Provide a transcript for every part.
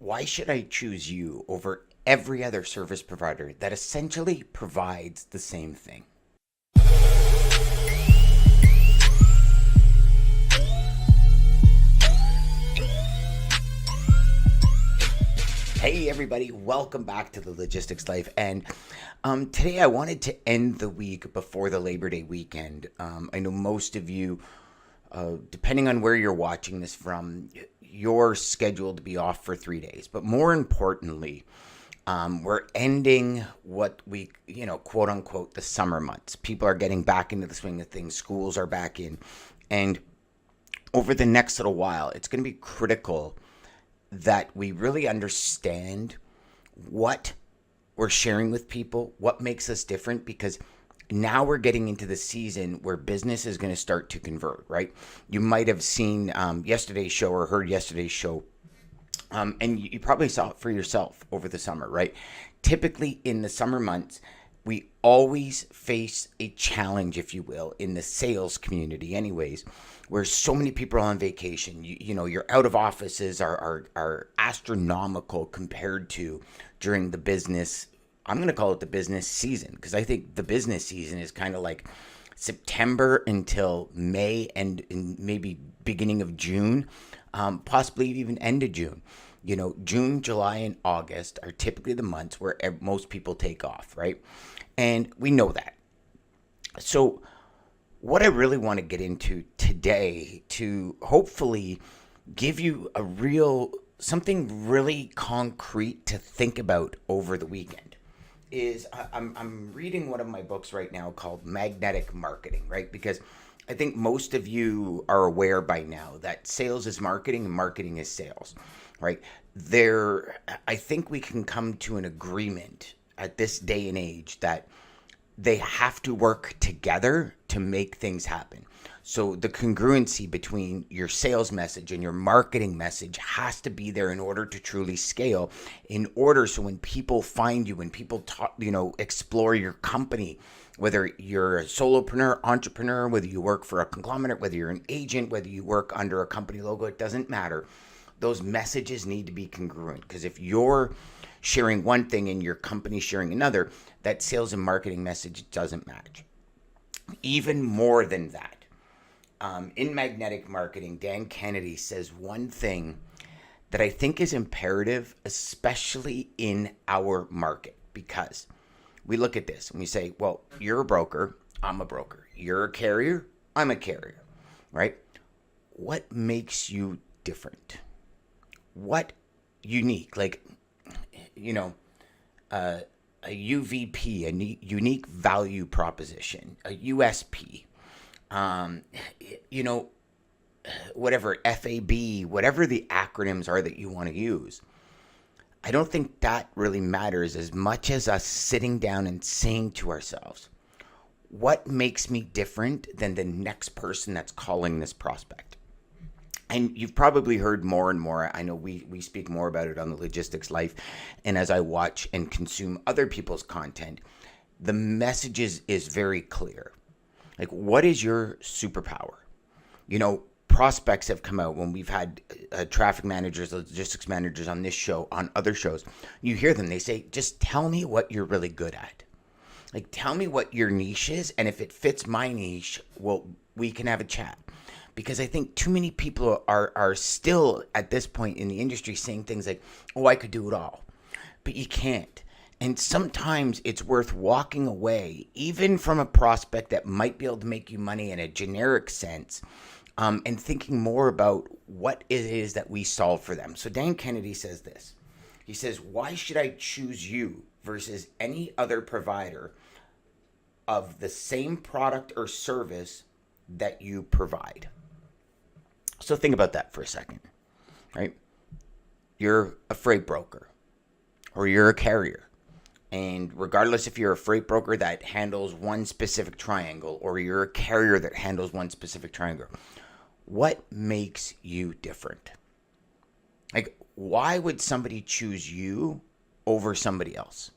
Why should I choose you over every other service provider that essentially provides the same thing? Hey everybody, welcome back to the Logistics Life. And today I wanted to end the week before the Labor Day weekend. I know most of you, depending on where you're watching this from, you're scheduled to be off for 3 days. But more importantly, we're ending what we, quote unquote, the summer months. People are getting back into the swing of things. Schools are back in. And over the next little while, it's going to be critical that we really understand what we're sharing with people, what makes us different, because now we're getting into the season where business is going to start to convert, right? You might have seen yesterday's show or heard yesterday's show, and you probably saw it for yourself over the summer, right? Typically in the summer months, we always face a challenge, if you will, in the sales community anyways, where so many people are on vacation. Your out of offices are astronomical compared to during the business. I'm going to call it the business season, because I think the business season is kind of like September until May and maybe beginning of June, possibly even end of June. June, July, and August are typically the months where most people take off, right? And we know that. So what I really want to get into today to hopefully give you something really concrete to think about over the weekend is I'm reading one of my books right now called Magnetic Marketing, right? Because I think most of you are aware by now that sales is marketing and marketing is sales, right? I think we can come to an agreement at this day and age that they have to work together to make things happen. So the congruency between your sales message and your marketing message has to be there in order to truly scale, so when people find you, when people explore your company, whether you're a solopreneur, entrepreneur, whether you work for a conglomerate, whether you're an agent, whether you work under a company logo, it doesn't matter. Those messages need to be congruent, because if you're sharing one thing and your company sharing another, that sales and marketing message doesn't match. Even more than that, in Magnetic Marketing, Dan Kennedy says one thing that I think is imperative, especially in our market, because we look at this and we say, well, you're a broker, I'm a broker. You're a carrier, I'm a carrier, right? What makes you different? What unique? Like, a UVP, a unique value proposition, a USP, whatever, FAB, whatever the acronyms are that you want to use. I don't think that really matters as much as us sitting down and saying to ourselves, what makes me different than the next person that's calling this prospect? And you've probably heard more and more. I know we speak more about it on the Logistics Life. And as I watch and consume other people's content, the message is very clear. Like, what is your superpower? Prospects have come out when we've had traffic managers, logistics managers on this show, on other shows. You hear them, they say, just tell me what you're really good at. Like, tell me what your niche is. And if it fits my niche, well, we can have a chat. Because I think too many people are still at this point in the industry saying things like, oh, I could do it all. But you can't. And sometimes it's worth walking away, even from a prospect that might be able to make you money in a generic sense, and thinking more about what it is that we solve for them. So Dan Kennedy says this. He says, why should I choose you versus any other provider of the same product or service that you provide? So think about that for a second, right? You're a freight broker or you're a carrier. And regardless if you're a freight broker that handles one specific triangle or you're a carrier that handles one specific triangle, what makes you different? Like, why would somebody choose you over somebody else?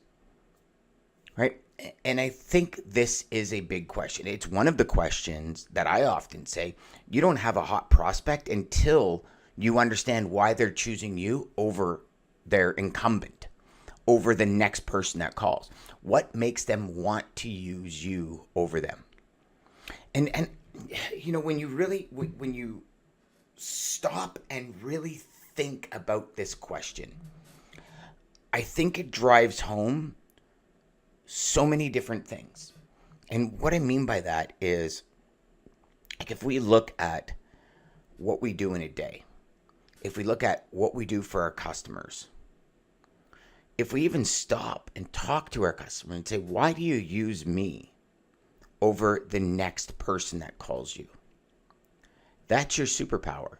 Right? And I think this is a big question. It's one of the questions that I often say, you don't have a hot prospect until you understand why they're choosing you over their incumbent over the next person that calls? What makes them want to use you over them? And when you stop and really think about this question, I think it drives home so many different things. And what I mean by that is, like, if we look at what we do in a day, if we look at what we do for our customers, if we even stop and talk to our customer and say, why do you use me over the next person that calls you? That's your superpower.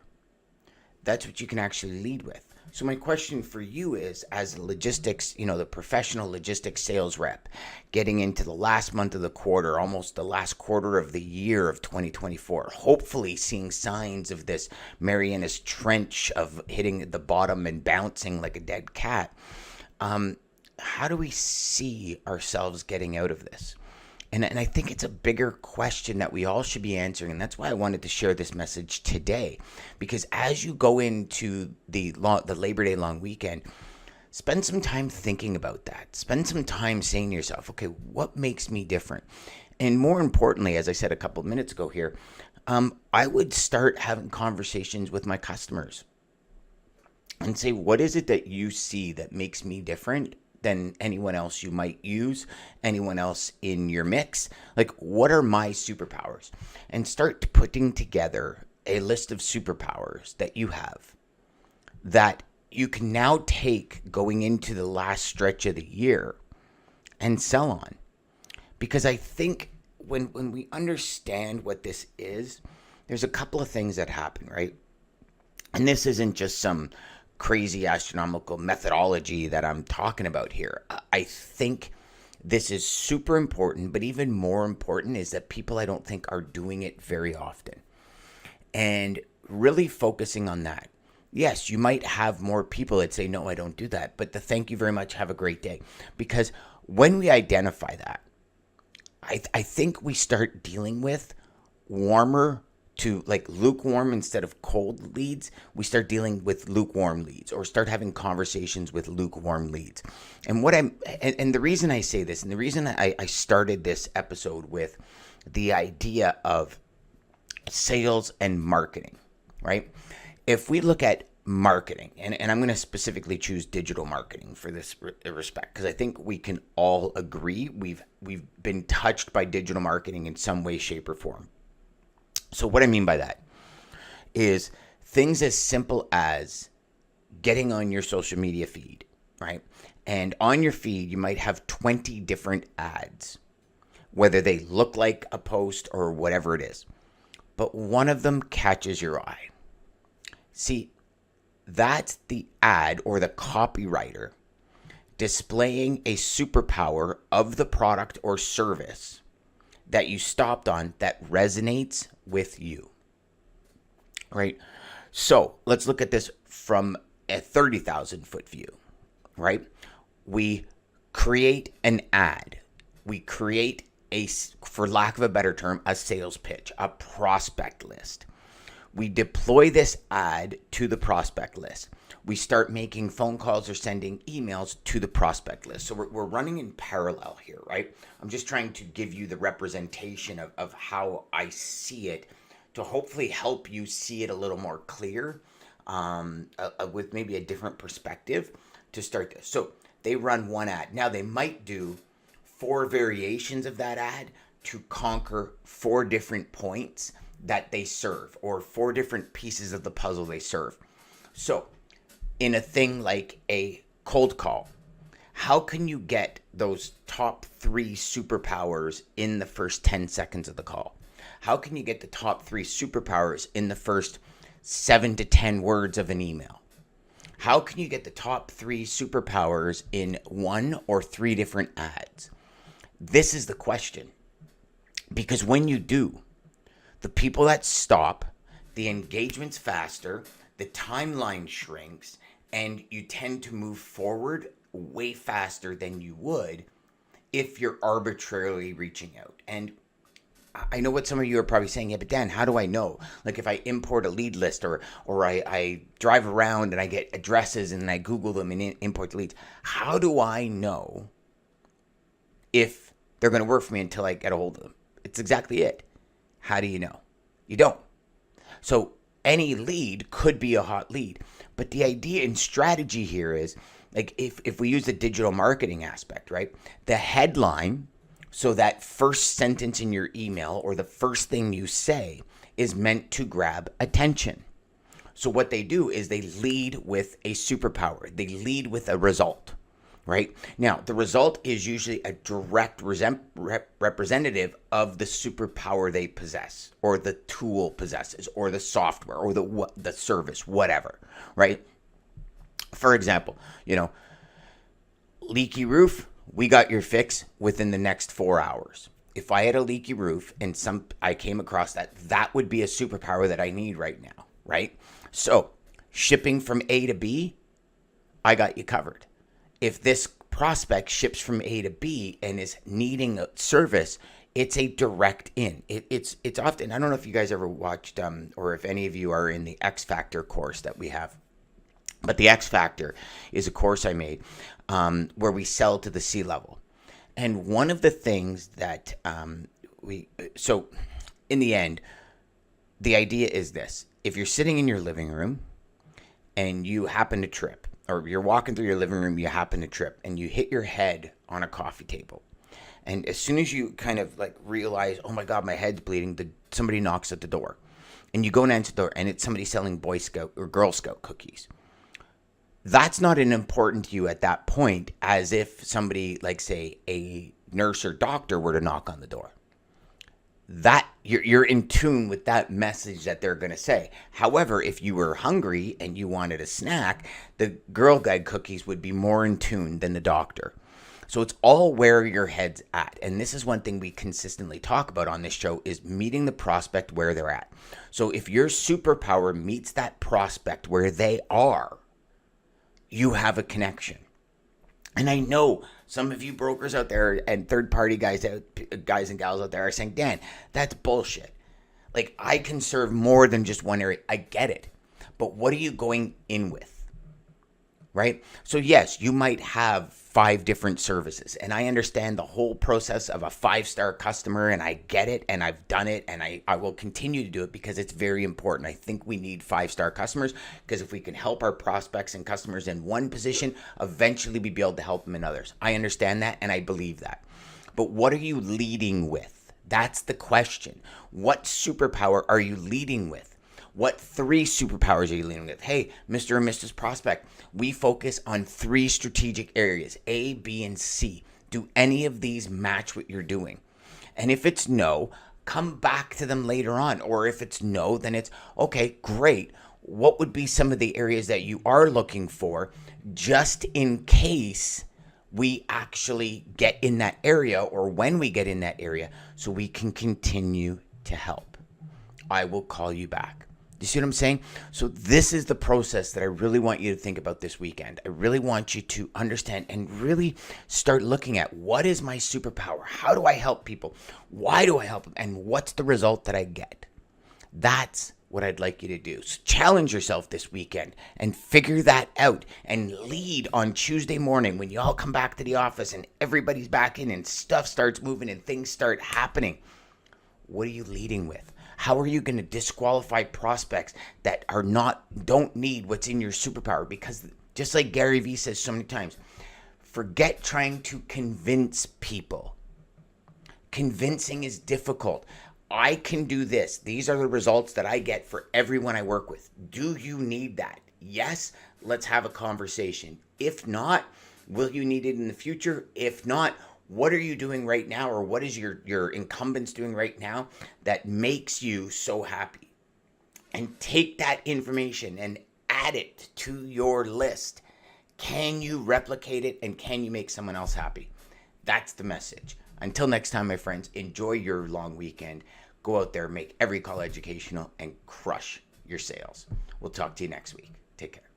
That's what you can actually lead with. So my question for you is, as logistics, the professional logistics sales rep, getting into the last month of the quarter, almost the last quarter of the year of 2024, hopefully seeing signs of this Marianas Trench of hitting the bottom and bouncing like a dead cat. How do we see ourselves getting out of this? And I think it's a bigger question that we all should be answering. And that's why I wanted to share this message today. Because as you go into the Labor Day long weekend, spend some time thinking about that. Spend some time saying to yourself, okay, what makes me different? And more importantly, as I said a couple of minutes ago here, I would start having conversations with my customers and say, what is it that you see that makes me different than anyone else you might use, anyone else in your mix? Like, what are my superpowers? And start putting together a list of superpowers that you have that you can now take going into the last stretch of the year and sell on. Because I think when we understand what this is, there's a couple of things that happen, right? And this isn't just some crazy astronomical methodology that I'm talking about here. I think this is super important, but even more important is that people, I don't think, are doing it very often. And really focusing on that. Yes, you might have more people that say, no, I don't do that, but the thank you very much, have a great day. Because when we identify that, I think we start dealing with warmer to like lukewarm instead of cold leads. We start dealing with lukewarm leads, or start having conversations with lukewarm leads. And the reason I say this, and the reason I started this episode with the idea of sales and marketing, right? If we look at marketing, and I'm going to specifically choose digital marketing for this respect, because I think we can all agree we've been touched by digital marketing in some way, shape, or form. So what I mean by that is things as simple as getting on your social media feed, right? And on your feed, you might have 20 different ads, whether they look like a post or whatever it is. But one of them catches your eye. See, that's the ad or the copywriter displaying a superpower of the product or service that you stopped on that resonates with you, right? So let's look at this from a 30,000 foot view, right? We create an ad. We create for lack of a better term, a sales pitch, a prospect list. We deploy this ad to the prospect list. We start making phone calls or sending emails to the prospect list. So we're running in parallel here, right? I'm just trying to give you the representation of how I see it to hopefully help you see it a little more clear, with maybe a different perspective to start this. So they run one ad. Now they might do 4 variations of that ad to conquer 4 different points that they serve, or 4 different pieces of the puzzle they serve. So in a thing like a cold call, how can you get those top 3 superpowers in the first 10 seconds of the call? How can you get the top 3 superpowers in the first 7 to 10 words of an email? How can you get the top 3 superpowers in 1 or 3 different ads? This is the question. Because when you do, the people that stop, the engagement's faster, the timeline shrinks, and you tend to move forward way faster than you would if you're arbitrarily reaching out. And I know what some of you are probably saying. Yeah, but Dan, how do I know? Like if I import a lead list or I drive around and I get addresses and I Google them and import the leads, how do I know if they're going to work for me until I get a hold of them? It's exactly it. How do you know? You don't. So any lead could be a hot lead. But the idea and strategy here is, like, if we use the digital marketing aspect, right? The headline, so that first sentence in your email or the first thing you say is meant to grab attention. So what they do is they lead with a superpower. They lead with a result, right? Now, the result is usually a direct representative of the superpower they possess, or the tool possesses, or the software, or the service, whatever, right? For example, leaky roof, we got your fix within the next 4 hours. If I had a leaky roof and I came across that would be a superpower that I need right now, right? So shipping from A to B, I got you covered. If this prospect ships from A to B and is needing a service, it's a direct in. It's often, I don't know if you guys ever watched or if any of you are in the X Factor course that we have. But the X Factor is a course I made where we sell to the C-level. And one of the things that so in the end, the idea is this. If you're sitting in your living room and you happen to trip, or you're walking through your living room, you happen to trip, and you hit your head on a coffee table. And as soon as you kind of like realize, oh my God, my head's bleeding, somebody knocks at the door. And you go and answer the door, and it's somebody selling Boy Scout or Girl Scout cookies. That's not as important to you at that point as if somebody, like say a nurse or doctor, were to knock on the door. That you're in tune with that message that they're going to say. However, if you were hungry and you wanted a snack, the Girl Guide cookies would be more in tune than the doctor. So it's all where your head's at. And this is one thing we consistently talk about on this show, is meeting the prospect where they're at. So if your superpower meets that prospect where they are, you have a connection. And I know some of you brokers out there and third-party guys and gals out there are saying, Dan, that's bullshit. Like, I can serve more than just one area. I get it. But what are you going in with? Right? So yes, you might have 5 different services, and I understand the whole process of a 5-star customer, and I get it, and I've done it, and I will continue to do it because it's very important. I think we need 5-star customers, because if we can help our prospects and customers in one position, eventually we'll be able to help them in others. I understand that, and I believe that. But what are you leading with? That's the question. What superpower are you leading with? What 3 superpowers are you leading with? Hey, Mr. or Mrs. Prospect, we focus on 3 strategic areas, A, B, and C. Do any of these match what you're doing? And if it's no, come back to them later on. Or if it's no, then it's, okay, great. What would be some of the areas that you are looking for, just in case we actually get in that area, or when we get in that area, so we can continue to help? I will call you back. You see what I'm saying? So this is the process that I really want you to think about this weekend. I really want you to understand and really start looking at, what is my superpower? How do I help people? Why do I help them? And what's the result that I get? That's what I'd like you to do. So challenge yourself this weekend and figure that out, and lead on Tuesday morning when you all come back to the office and everybody's back in and stuff starts moving and things start happening. What are you leading with? How are you going to disqualify prospects that don't need what's in your superpower? Because just like Gary Vee says so many times, forget trying to convince people. Convincing is difficult. I can do this. These are the results that I get for everyone I work with. Do you need that? Yes, let's have a conversation. If not, will you need it in the future? If not, what are you doing right now, or what is your incumbents doing right now that makes you so happy? And take that information and add it to your list. Can you replicate it, and can you make someone else happy? That's the message. Until next time, my friends, enjoy your long weekend. Go out there, make every call educational, and crush your sales. We'll talk to you next week. Take care.